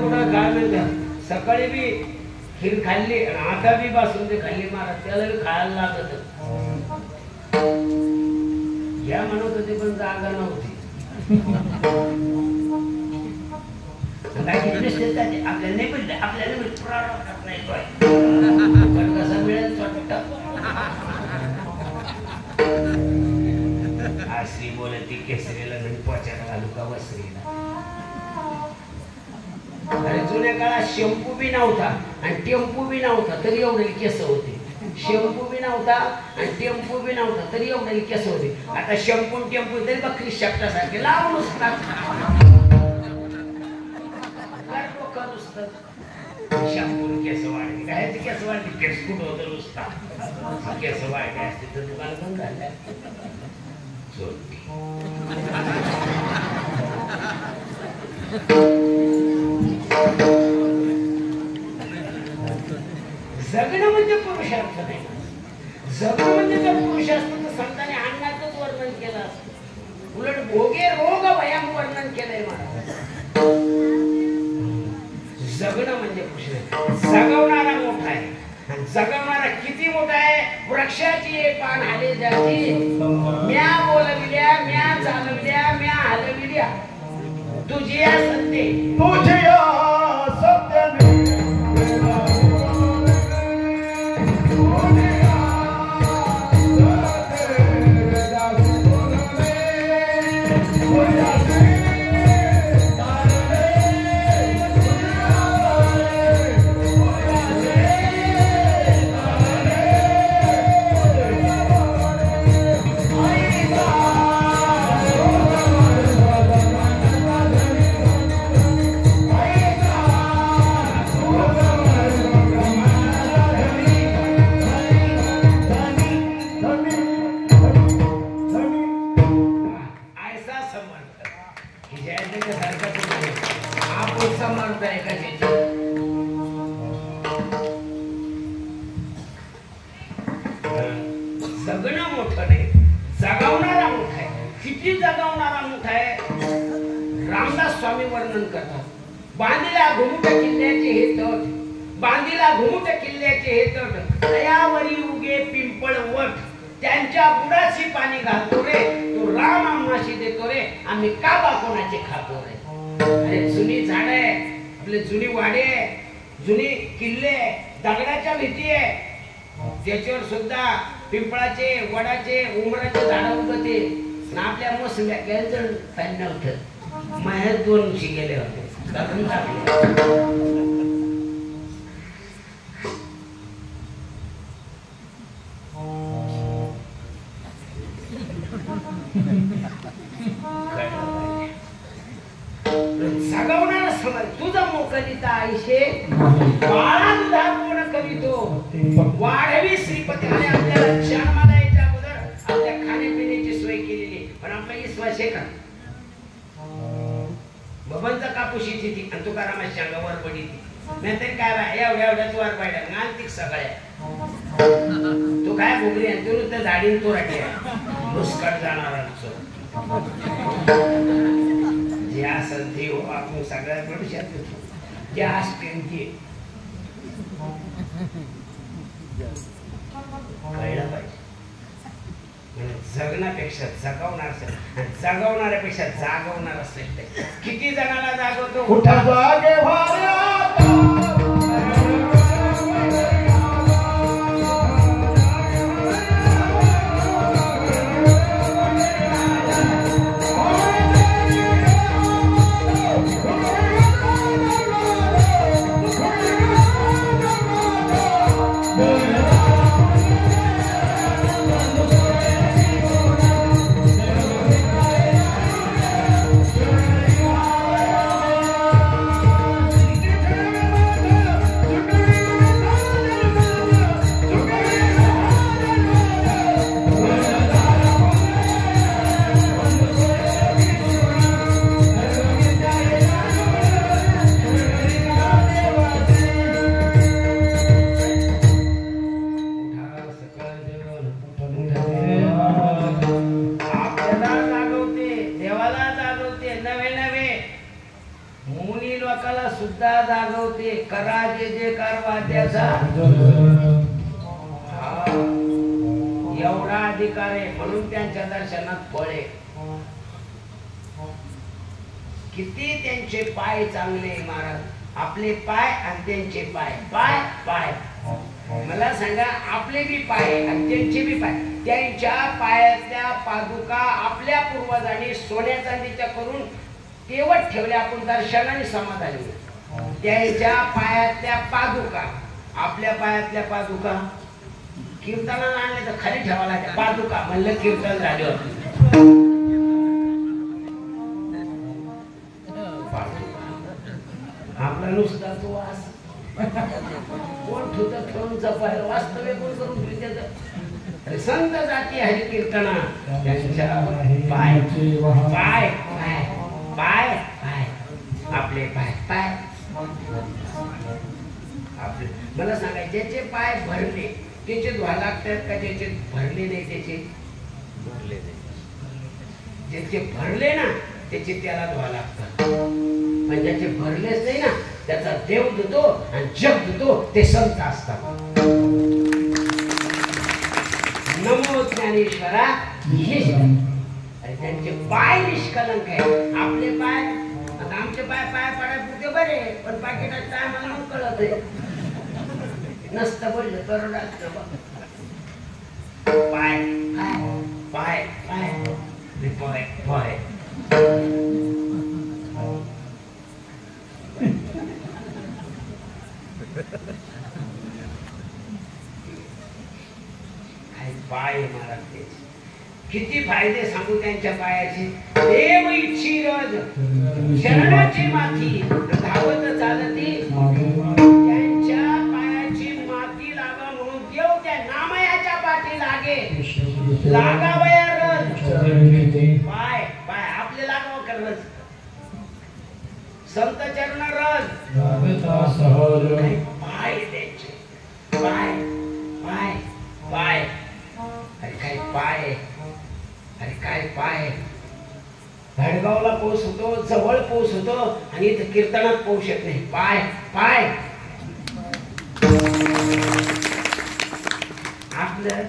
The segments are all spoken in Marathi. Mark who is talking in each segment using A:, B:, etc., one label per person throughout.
A: कुठं काय म्हणतात सकाळी बी खीर खाल्ली आता बी बासुंदी खाल्ली महाराज त्याला बी खायला लागत या म्हणत होते पण जागा नव्हती आपल्याला नाही बोलले आपल्याला कसा मिळेल श्री बोलती केसरीला पोचायला घालू का वस्त्रीला अरे जुन्या काळात शॅम्पू बी नव्हता आणि टेम्पू बी नव्हता तरी एवढे केस होते शॅम्पू बी नव्हता आणि टेम्पू बी नव्हता तरी एवढे केस होते आता शॅम्पू टेम्पू तरी बकरी शेपटासारखे लावून शॅम्पू केस वाढले काय केस वाढले केस कुठं होतं नुसता केस वाढले असते तर दुकान पण झालं जगणं म्हणजे पुरुषार्थ नाही जगणं म्हणजे जर पुरुषार्थ तर संतांनी अन्नाचंच वर्णन केलं असतं उलट भोगे रोग भयाम वर्णन केलंय महाराज जगणं म्हणजे पुरुष जगवणारा मोठा आहे जगवणारा किती मोठा आहे वृक्षाची पान हाले जाती म्या बोलविल्या म्या चालविल्या म्या हलविल्या तुझी सत्य तुझी सत्य जगणं मोठं नाही जगवणारा मोठा आहे किती जगवणारा मोठा आहे रामदास स्वामी वर्णन करतात बांधीला घुमुट किल्ल्याचे हे तट बांधीला घुमुट किल्ल्याचे हे तट तयावरी उगे पिंपळ वट त्यांच्या बुडाची पाणी घालतो रे तो राम आम्हाशी देतो रे आम्ही काबा कोणाचे खातो रे अरे जुनी झाड आहे आपले जुनी वाडे आहे जुनी किल्ले दगडाच्या भीती आहे त्याच्यावर सुद्धा पिंपळाचे वडाचे उमराचे झाड उगते आपल्या मोसंब्या गेलं तर नव्हतं माहेर 2 वर्षी गेले होते करून टाकले जगवणारा समाज तुझा मोकलिता आईशे बाळा दुधा कोण करीतो वाढवी श्रीपती आणि आपल्याला जन्माला यायच्या अगोदर आपल्या खाण्यापिण्याची सोय केलेली पण आपला विश्वास आहे का बबनचा कापूस येते आणि तुकारामाच्या अंगावर पडी मी तरी काय बाय एवढ्या वर पाहिला नांतिक सगळ्या तू काय भोगली आणि तू नुसतं झाडीन तो राठी मुस्कट जाणार जे असेल ते आपण सगळ्यात भविष्यात जे असतील ते कळलं पाहिजे जगण्यापेक्षा जगवणाऱ्यापेक्षा जागवणारा श्रेष्ठ किती जणाला जागवतो कुठं जागे लोकाला सुद्धा जागवते. करा जे जे कार वाद्याचा एवढा अधिकार आहे. म्हणून त्यांच्या दर्शनात फळ आहे. किती त्यांचे पाय चांगले महाराज. आपले पाय आणि त्यांचे पाय. पाय पाय मला सांगा, आपले बी पाय आणि त्यांचे बी पाय. त्यांच्या पायातल्या पादुका आपल्या पूर्वजांनी सोन्या चांदीच्या करून तेवढ ठेवल्या. आपण दर्शनाने समाधानी. त्यांच्या पायातल्या पादुका आपल्या पायातल्या पादुका कीर्तनाला आणले तर खाली ठेवा लागल्या. पादुका म्हणलं कीर्तन झाले होते. आपला नुसता तो वास कोण ठेवत ठेवून जपायला वास्तव्य कोण करून ठेवत. संत जाती हरी कीर्तना त्यांच्या पाय पाय पाय पाय पाय आपले पाय पाय आपले. मला सांगा, ज्याचे पाय भरले त्याचे धुवा लागतात का? ज्याचे भरले नाही त्याचे भरले नाही. ज्याचे भरले ना त्याचे त्याला धुवा लागतात. पण ज्याचे भरलेच नाही ना त्याचा देव धुतो आणि जग धुतो. ते संत असतात. नमो ज्ञानेश्वरा. अरे त्यांचे पाय निष्कलंक आहे. आपले पाय आता आमचे पाय पाय पडायपुरते बरे, पण पाकिटात काय मला मग कळत आहे. नसतं बोललं तर पाय पाय पाय पाय पाय पाय महाराज. किती फायदे सांगू त्यांच्या पायाचे. देव इच्छी रज शरणाची माती धावत चालती. त्यांच्या पायाची माती लागा म्हणून देव त्या नामयाच्या पाठी लागे. लागावया रज पाय पाय आपले लागावं कर रज. संत चरण रज पाय त्यांचे पाय पाय पाय. अरे काय पाय. अरे काय पाय. भडगावला पाऊस होतो, जवळ पाऊस होतो आणि इथं कीर्तनात पाऊस येत नाही. पाय पाय आपलं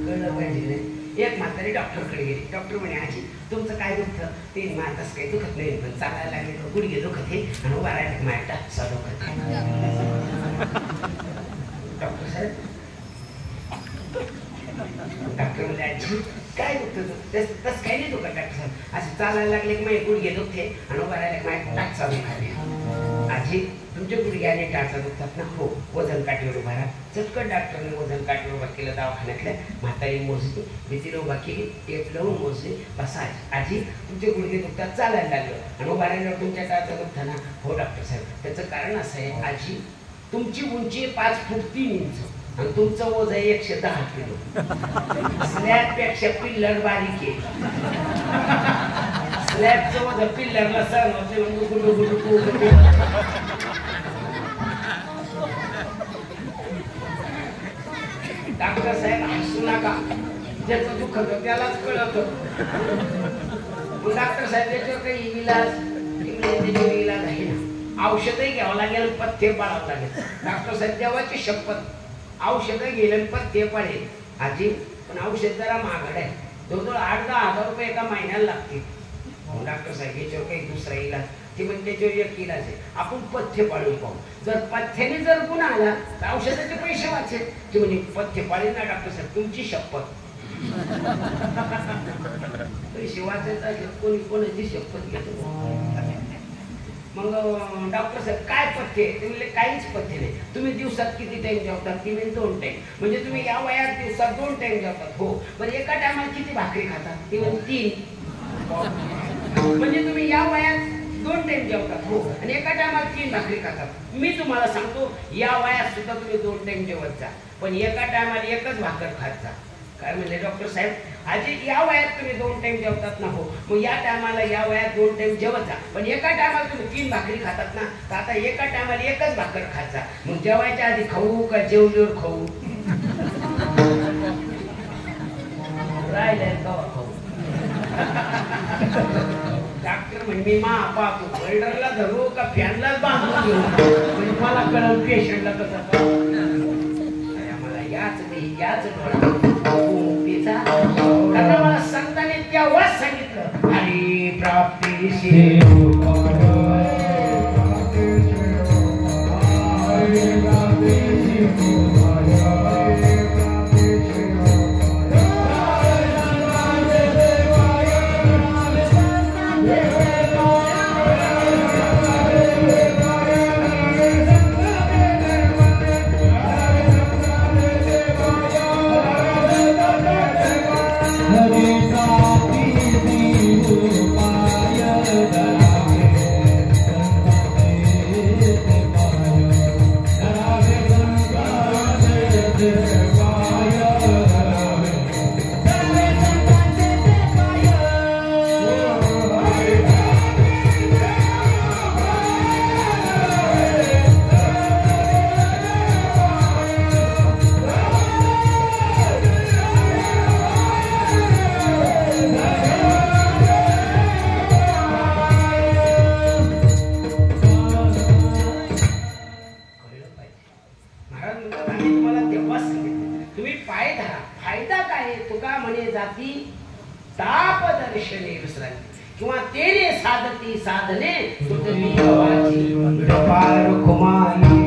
A: कळलं पाहिजे. एक म्हातारी डॉक्टरकडे गेली. डॉक्टर म्हणे, आजी तुमचं काय दुखतं? ते माताच काही दुखत नाही, पण चालायला लागले तर गुडघे दुखत आहे आणि उभा राहिला मायटा दुखत आहे. डॉक्टर साहेब डॉक्टर म्हणजे आजी काय दुखतं? तसं काही नाही दुखत डॉक्टर साहेब. असे चालायला लागले की माझे गुडघे दुखते आणि उभा राहिला माय टाचा दुखायला. आजी तुमचे गुडघे आणि टाचा दुखतात ना? हो. वजन काठीवर उभा राहा. चटकन डॉक्टरने वजन काठीवर उभा केलं. दवाखान्यातल्या म्हातारी मोजली, भीतीला उभा केली, टेप लावून मोजली. बसा आजी तुमचे गुडघे दुखतात, चालायला लागलं आणि उभा राहिल्यावर तुमच्या टाचा दुखता ना? हो डॉक्टर साहेब. त्याचं कारण असं आहे, आजी तुमची उंची 5 फूट 3 इंच आणि तुमचं वजन आहे 110 किलो. स्लॅबपेक्षा पिल्लर बारीक आहे. स्लॅबचं वजन पिल्लरला सहन होते म्हणजे गुडू गुडू. डॉक्टर साहेब हसू नका. ज्याचं दुःख होतं त्यालाच कळत. डॉक्टर साहेब त्याच्यावर काही इलाज आहे ना? औषधही घ्यावं लागेल, पथ्य पाळावं लागेल. डॉक्टर साहेब देवाची शपथ औषधं गेले पथ्य पाळेल. आजी पण औषध जरा महागड आहे. जवळजवळ 8-10 हजार रुपये एका महिन्याला लागतील. डॉक्टर साहेब याच्यावर काही दुसरा इलाज? ते म्हणजे त्याच्यावर एक इलाज आहे, आपण पथ्य पाळून पाहू. जर पथ्याने जर गुण आला तर औषधाचे पैसे वाचेल. ते म्हणजे पथ्य पाळेल ना डॉक्टर साहेब? तुमची शपथ. पैसे वाचायचा कोणी कोणाची शपथ घेतो. मग डॉक्टर साहेब काय पथ्य आहे? ते म्हणले काहीच पथ्य नाही. तुम्ही दिवसात किती टाइम जेवतात? ती म्हणजे 2 टाइम. म्हणजे तुम्ही या वयात दिवसात 2 टाइम जेवतात? हो. बरं एका टायमाला किती भाकरी खातात? ती म्हणजे 3. म्हणजे तुम्ही या वयात 2 टाइम जेवतात? हो. आणि एका टायमाला 3 भाकरी खातात. मी तुम्हाला सांगतो या वयात सुद्धा तुम्ही 2 टाइम जेवत जा, पण एका टायमाला एकच भाकर खात जा. काय म्हणले डॉक्टर साहेब? आजी या वयात तुम्ही 2 टाइम जेवतात ना? हो. मग या टायमाला या वयात 2 टाइम जेवत जा, पण एका टायमाला तुम्ही 3 भाकरी खातात ना? तर आता एका टायमाला एकच भाकर खात जा. मग जेवायच्या आधी खाऊ का जेवल्यावर खाऊ? राहिलंय का खाऊ? मी आपा तू वेल्डरला धरू का फॅनलाच बांधून घेऊ म्हणजे मला कळलं पेशंटला कसं मला याच मुक्तीचा आता मला संतांनी तेव्हाच सांगितलं हरी प्राप्ती किंवा तेने साधती साधने सुटती गवाची पार कुमारी